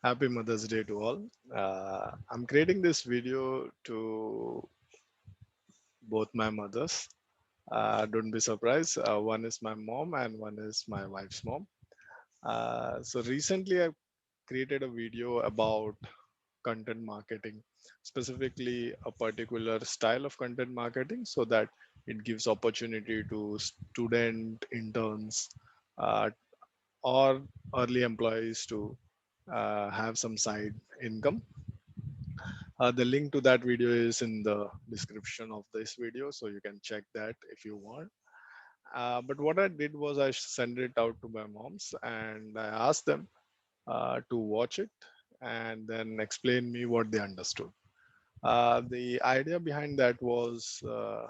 Happy Mother's Day to all. I'm creating this video to both my mothers. Don't be surprised. One is my mom and one is my wife's mom. So recently I created a video about content marketing, specifically a particular style of content marketing so that it gives opportunity to student interns uh, or early employees to have some side income. The link to that video is in the description of this video, so you can check that if you want. But what I did was I sent it out to my moms and I asked them to watch it and then explain me what they understood. The idea behind that was uh,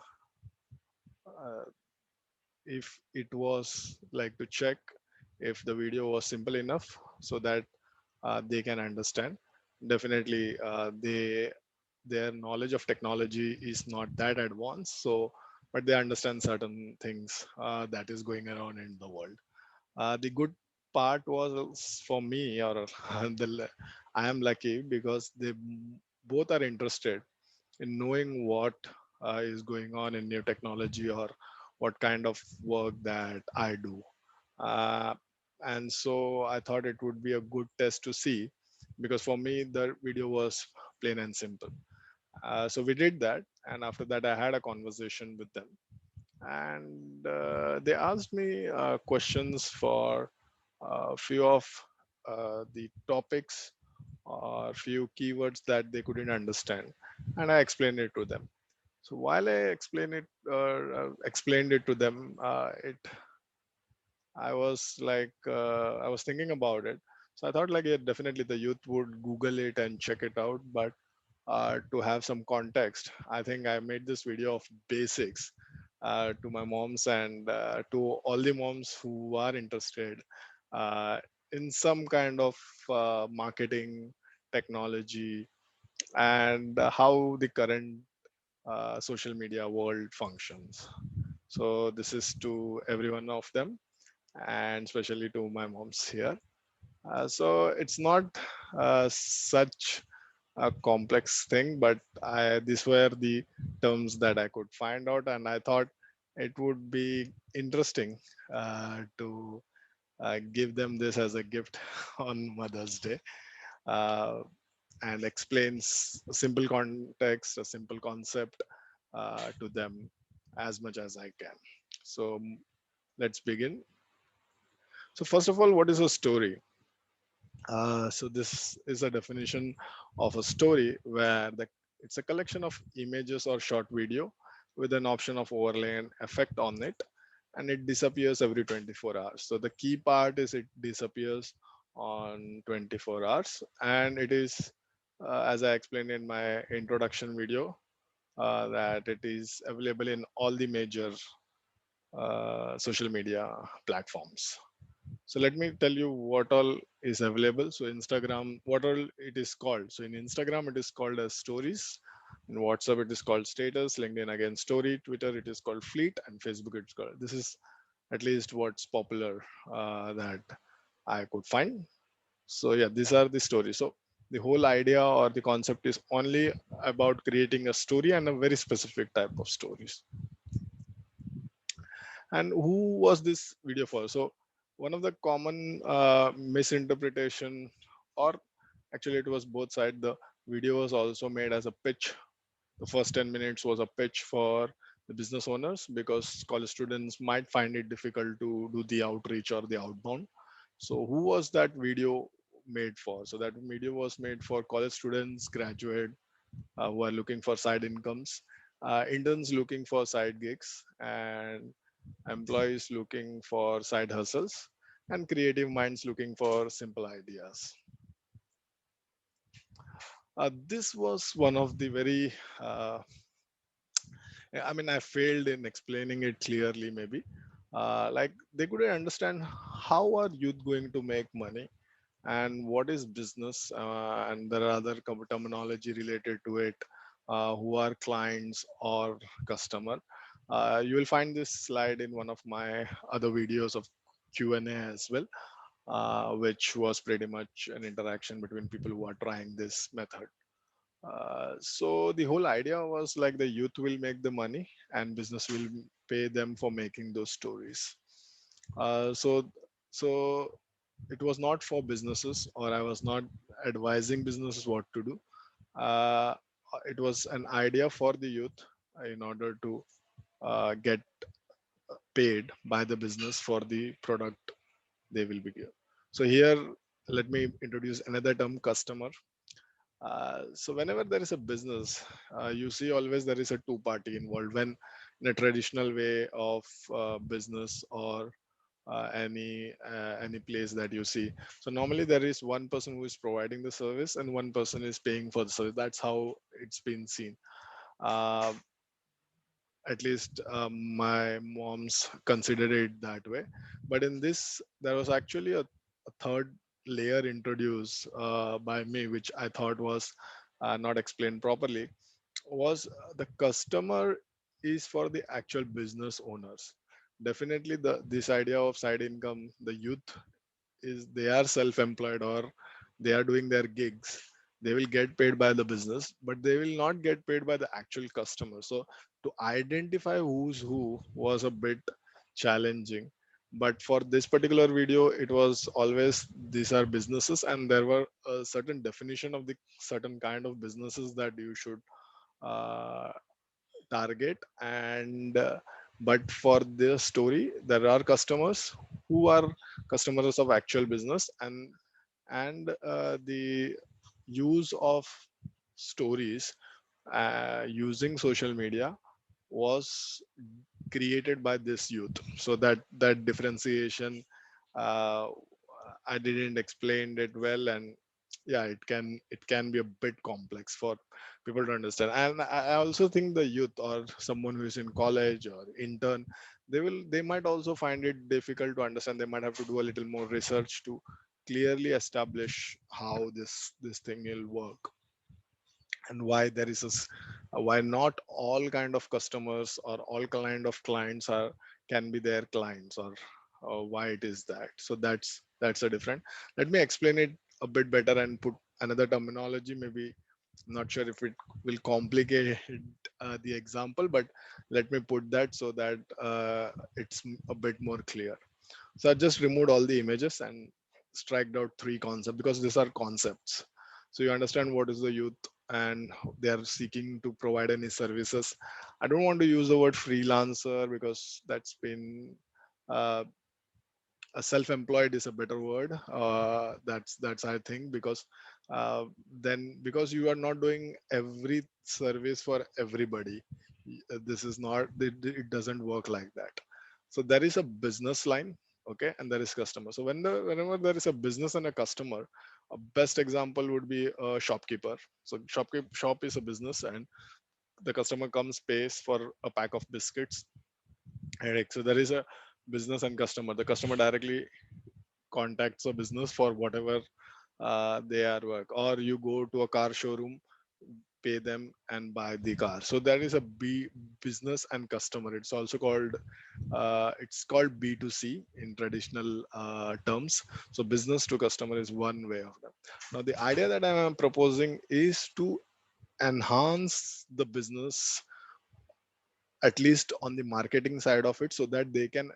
if it was like to check if the video was simple enough so that they can understand. Definitely, their knowledge of technology is not that advanced, so but they understand certain things that is going around in the world. The good part was for me, or I am lucky because they both are interested in knowing what is going on in new technology or what kind of work that I do. Uh, and so I thought it would be a good test to see because for me, the video was plain and simple. So we did that. And after that, I had a conversation with them. And they asked me questions for a few of the topics or few keywords that they couldn't understand. And I explained it to them. So while I explained it to them, I was like, I was thinking about it. So I thought like, yeah, definitely the youth would Google it and check it out. But to have some context, I think I made this video of basics to my moms and to all the moms who are interested uh, in some kind of marketing technology and how the current social media world functions. So this is to every one of them and especially to my moms here. So it's not such a complex thing, but these were the terms that I could find out, and I thought it would be interesting to give them this as a gift on Mother's Day uh, and explains a simple context, a simple concept to them as much as I can. So let's begin. So first of all, what is a story? So this is a definition of a story where it's a collection of images or short video with an option of overlay and effect on it, and it disappears every 24 hours. So the key part is it disappears on 24 hours, and it is, as I explained in my introduction video, that it is available in all the major social media platforms. So let me tell you what all is available. So Instagram, what all it is called. So in Instagram, it is called as stories. In WhatsApp, it is called status. LinkedIn again, story. Twitter, it is called fleet, and Facebook, it's called. This is at least what's popular that I could find. So yeah, these are the stories. So the whole idea or the concept is only about creating a story and a very specific type of stories. And who was this video for? So one of the common misinterpretation, or actually it was both sides. The video was also made as a pitch. The first 10 minutes was a pitch for the business owners because college students might find it difficult to do the outreach or the outbound. So who was that video made for? So that video was made for college students, graduate who are looking for side incomes, interns looking for side gigs, and employees looking for side hustles, and creative minds looking for simple ideas. This was one of the very, I mean, I failed in explaining it clearly, maybe. Like they couldn't understand how are youth going to make money and what is business, and there are other terminology related to it, who are clients or customer. You will find this slide in one of my other videos of Q&A as well. which was pretty much an interaction between people who are trying this method. So the whole idea was like the youth will make the money and business will pay them for making those stories. So it was not for businesses, or I was not advising businesses what to do. Uh, it was an idea for the youth in order to get paid by the business for the product they will be given. So here, let me introduce another term, customer. So whenever there is a business, you see always there is a two party involved. When in a traditional way of business, or any place that you see, so normally there is one person who is providing the service and one person is paying for the service. That's how it's been seen. Uh, at least my mom's considered it that way. But in this, there was actually a third layer introduced by me, which I thought was not explained properly. Was the customer is for the actual business owners. Definitely, this idea of side income, the youth is they are self-employed, or they are doing their gigs. They will get paid by the business, but they will not get paid by the actual customer. So to identify who's who was a bit challenging. But for this particular video, it was always these are businesses, and there were a certain definition of the certain kind of businesses that you should uh, target. And but for this story, there are customers who are customers of actual business. And the use of stories using social media was created by this youth. So that differentiation, uh, I didn't explain it well. And yeah, it can be a bit complex for people to understand. And I also think the youth, or someone who is in college or intern, they might also find it difficult to understand. They might have to do a little more research to clearly establish how this thing will work, and why there is why not all kind of customers or all kind of clients are can be their clients, or why it is that. So that's a different. Let me explain it a bit better and put another terminology. Maybe not sure if it will complicate the example, but let me put that so that it's a bit more clear. So I just removed all the images and striked out three concepts, because these are concepts. So you understand what is the youth, and they are seeking to provide any services. I don't want to use the word freelancer, because that's been uh, a self-employed is a better word. That's I think, because then, because you are not doing every service for everybody. This is not it doesn't work like that. So there is a business line, okay, and there is customer. So whenever there is a business and a customer, a best example would be a shopkeeper. So shop is a business, and the customer comes, pays for a pack of biscuits, headache. So there is a business and customer. The customer directly contacts a business for whatever they are work, or you go to a car showroom, pay them and buy the car. So there is a business and customer. It's called B2C in traditional terms. So business to customer is one way of that. Now the idea that I am proposing is to enhance the business, at least on the marketing side of it, so that they can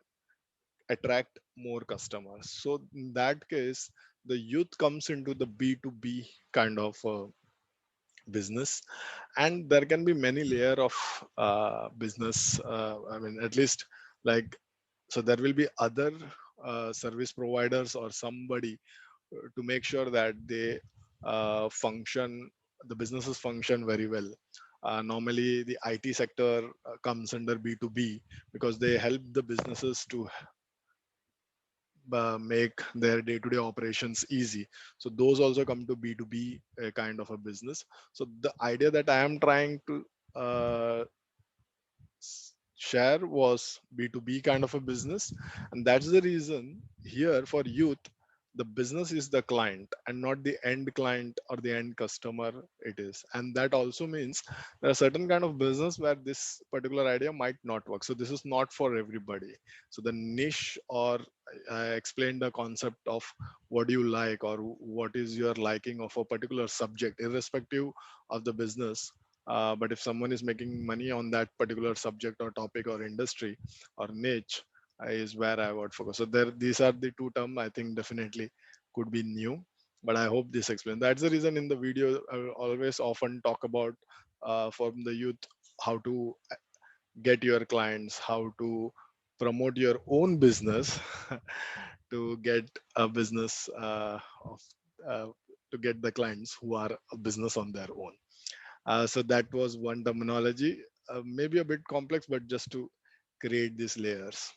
attract more customers. So in that case, the youth comes into the B2B kind of business. And there can be many layer of business. I mean, at least, like, so there will be other service providers or somebody to make sure that they function, the businesses function very well. Normally the IT sector comes under B2B, because they help the businesses to make their day-to-day operations easy. So those also come to B2B kind of a business. So the idea that I am trying to uh, share was B2B kind of a business. And that's the reason here for youth, the business is the client and not the end client or the end customer it is. And that also means there are certain kind of business where this particular idea might not work, so this is not for everybody. So the niche, or I explained the concept of what do you like or what is your liking of a particular subject irrespective of the business. But if someone is making money on that particular subject or topic or industry or niche, is where I would focus. So there, these are the two terms I think definitely could be new, but I hope this explains. That's the reason in the video I will always often talk about from the youth how to get your clients, how to promote your own business to get a business of uh, to get the clients who are a business on their own. So that was one terminology, maybe a bit complex, but just to create these layers.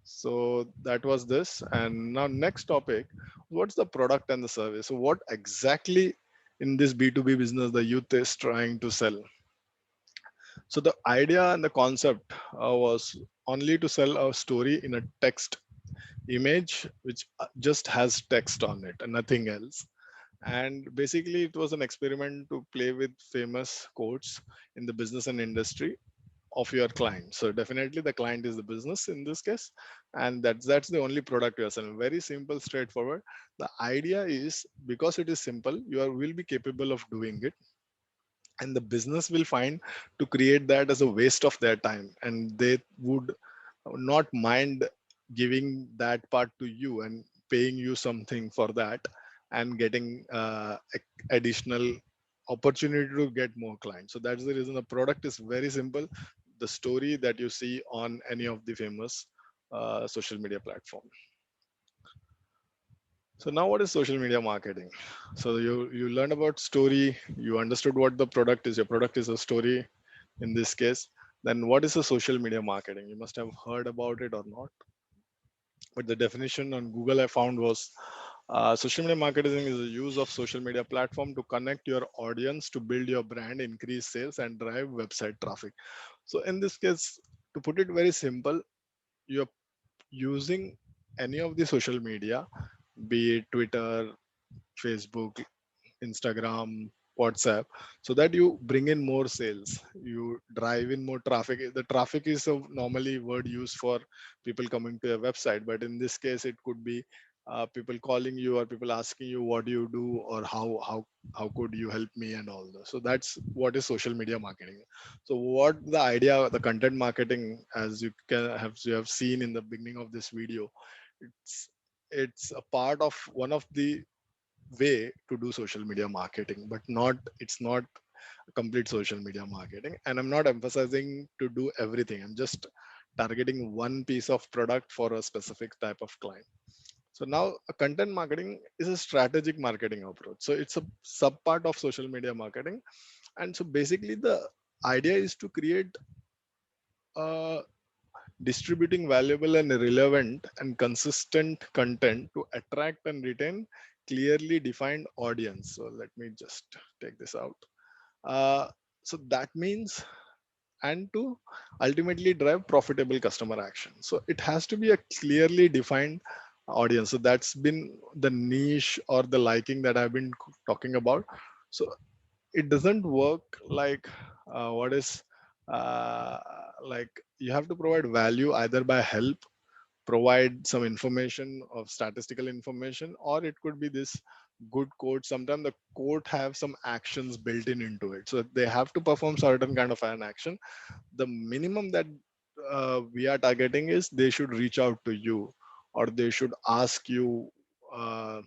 So that was this. And now next topic, what's the product and the service? So what exactly in this B2B business the youth is trying to sell? So the idea and the concept was only to sell a story in a text image, which just has text on it and nothing else. And basically it was an experiment to play with famous quotes in the business and industry of your client. So definitely the client is the business in this case, and that's the only product you are selling. Very simple, straightforward. The idea is because it is simple, will be capable of doing it, and the business will find to create that as a waste of their time, and they would not mind giving that part to you and paying you something for that and getting additional opportunity to get more clients. So that's the reason the product is very simple, the story that you see on any of the famous social media platform. So now what is social media marketing? So you learned about story, you understood what the product is. Your product is a story in this case. Then what is a social media marketing? You must have heard about it or not. But the definition on Google I found was social media marketing is the use of social media platform to connect your audience, to build your brand, increase sales, and drive website traffic. So in this case, to put it very simple, you're using any of the social media, be it Twitter, Facebook, Instagram, WhatsApp, so that you bring in more sales, you drive in more traffic. The traffic is a normally word used for people coming to a website, but in this case, it could be people calling you or people asking you what do you do or how could you help me and all that. So that's what is social media marketing. So what the idea, the content marketing, as you have seen in the beginning of this video, it's it's a part of one of the way to do social media marketing, but not it's not complete social media marketing. And I'm not emphasizing to do everything, I'm just targeting one piece of product for a specific type of client. So now a content marketing is a strategic marketing approach, so it's a sub part of social media marketing. And so basically the idea is to create a distributing valuable and relevant and consistent content to attract and retain clearly defined audience. So let me just take this out. Uh, so that means, and to ultimately drive profitable customer action. So it has to be a clearly defined audience. So that's been the niche or the liking that I've been talking about. So it doesn't work like what is uh, like you have to provide value either by help, provide some information of statistical information, or it could be this good quote. Sometimes the quote have some actions built in into it, so they have to perform certain kind of an action. The minimum that we are targeting is they should reach out to you, or they should ask you, uh,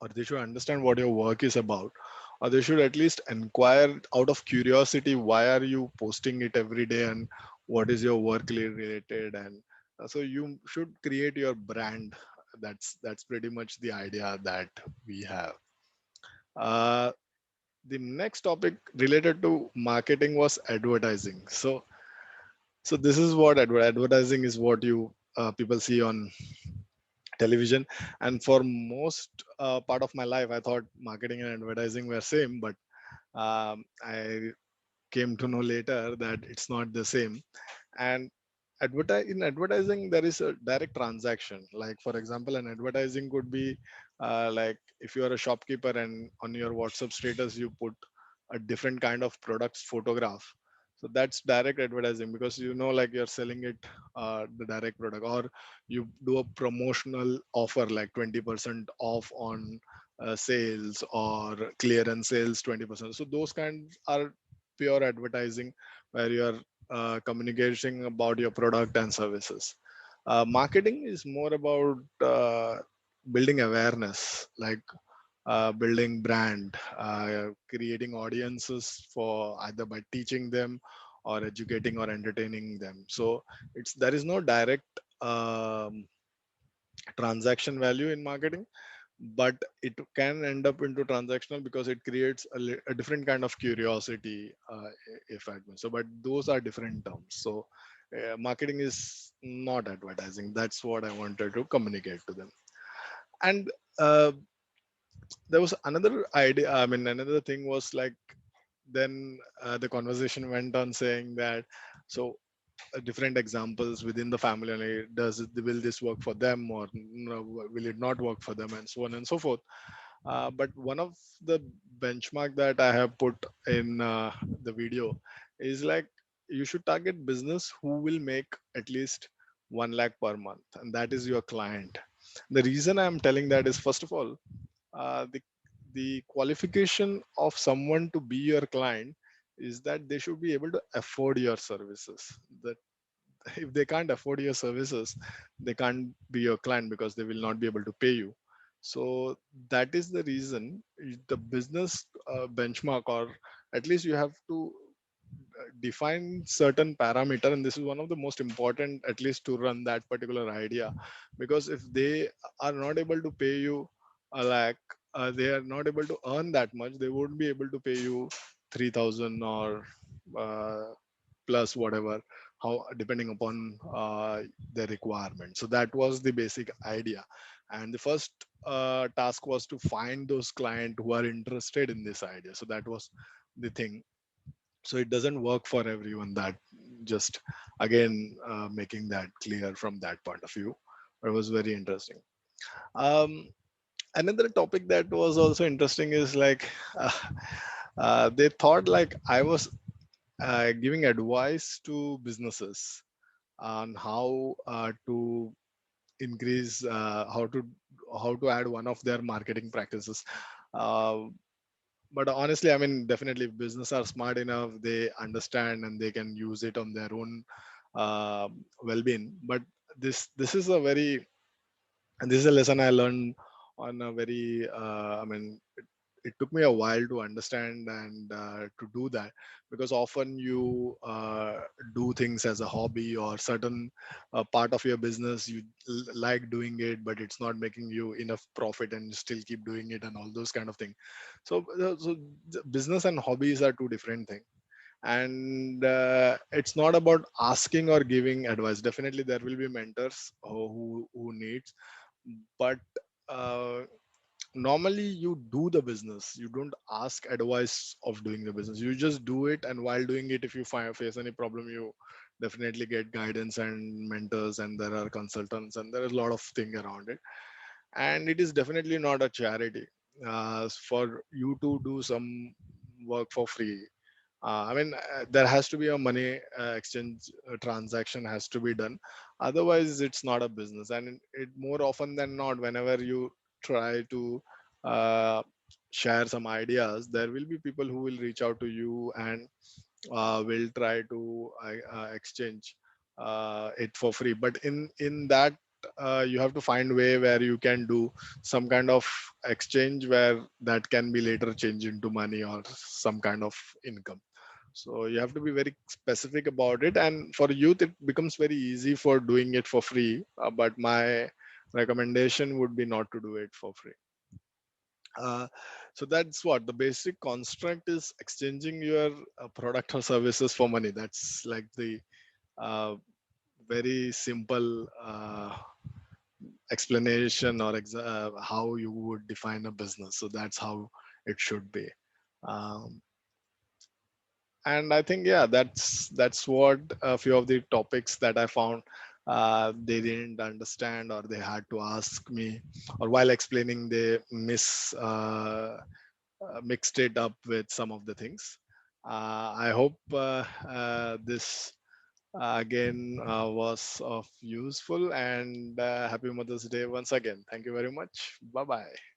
or they should understand what your work is about, or they should at least inquire out of curiosity why are you posting it every day and what is your work related. And so you should create your brand. That's pretty much the idea that we have. uh, the next topic related to marketing was advertising. So this is what advertising is, what you people see on television. And for most part of my life I thought marketing and advertising were same, but I came to know later that it's not the same. And In advertising there is a direct transaction. Like for example, an advertising could be like if you are a shopkeeper and on your WhatsApp status you put a different kind of products photograph, so that's direct advertising because you know like you're selling it, the direct product. Or you do a promotional offer like 20% off on sales, or clearance sales 20%. So those kinds are pure advertising where you're communicating about your product and services. Marketing is more about building awareness, like building brand, creating audiences for either by teaching them or educating or entertaining them. So it's there is no direct transaction value in marketing, but it can end up into transactional because it creates a different kind of curiosity, if I admit so. But those are different terms. So marketing is not advertising. That's what I wanted to communicate to them. And uh, there was another idea, I mean another thing was like, then the conversation went on saying that, so different examples within the family, like, will this work for them, or no, will it not work for them, and so on and so forth. But one of the benchmark that I have put in the video is like, you should target business who will make at least 1 lakh per month, and that is your client. The reason I'm telling that is, first of all, uh, the the qualification of someone to be your client is that they should be able to afford your services. That if they can't afford your services, they can't be your client because they will not be able to pay you. So that is the reason the business benchmark, or at least you have to define certain parameter, and this is one of the most important, at least to run that particular idea. Because if they are not able to pay you a lakh, they are not able to earn that much, they won't be able to pay you 3,000 or uh, plus whatever, how depending upon their requirement. So that was the basic idea, and the first task was to find those clients who are interested in this idea. So that was the thing. So it doesn't work for everyone. That just again making that clear from that point of view. It was very interesting. um, Another topic that was also interesting is like, uh, they thought like I was giving advice to businesses on how to increase, how to add one of their marketing practices. uh, but honestly, I mean, definitely if business are smart enough, they understand and they can use it on their own well-being. But this is a very, and this is a lesson I learned on a very I mean, it took me a while to understand and to do that. Because often you do things as a hobby, or certain part of your business you like doing it, but it's not making you enough profit and you still keep doing it, and all those kind of things. So business and hobbies are two different things. And it's not about asking or giving advice. Definitely there will be mentors who needs, but uh, normally you do the business, you don't ask advice of doing the business, you just do it. And while doing it, if you face any problem, you definitely get guidance and mentors, and there are consultants, and there is a lot of thing around it. And it is definitely not a charity for you to do some work for free. I mean, there has to be a money exchange transaction has to be done. Otherwise, it's not a business. And it more often than not, whenever you try to uh, share some ideas, there will be people who will reach out to you and will try to exchange it for free. But in that, you have to find way where you can do some kind of exchange where that can be later changed into money or some kind of income. So you have to be very specific about it. And for youth, it becomes very easy for doing it for free. But my recommendation would be not to do it for free. Uh, so that's what the basic construct is: exchanging your product or services for money. That's like the uh, very simple explanation, or how you would define a business. So that's how it should be. Um, And I think, yeah, that's what a few of the topics that I found they didn't understand, or they had to ask me, or while explaining they mixed it up with some of the things. I hope this again was of useful, and happy Mother's Day once again. Thank you very much. Bye bye.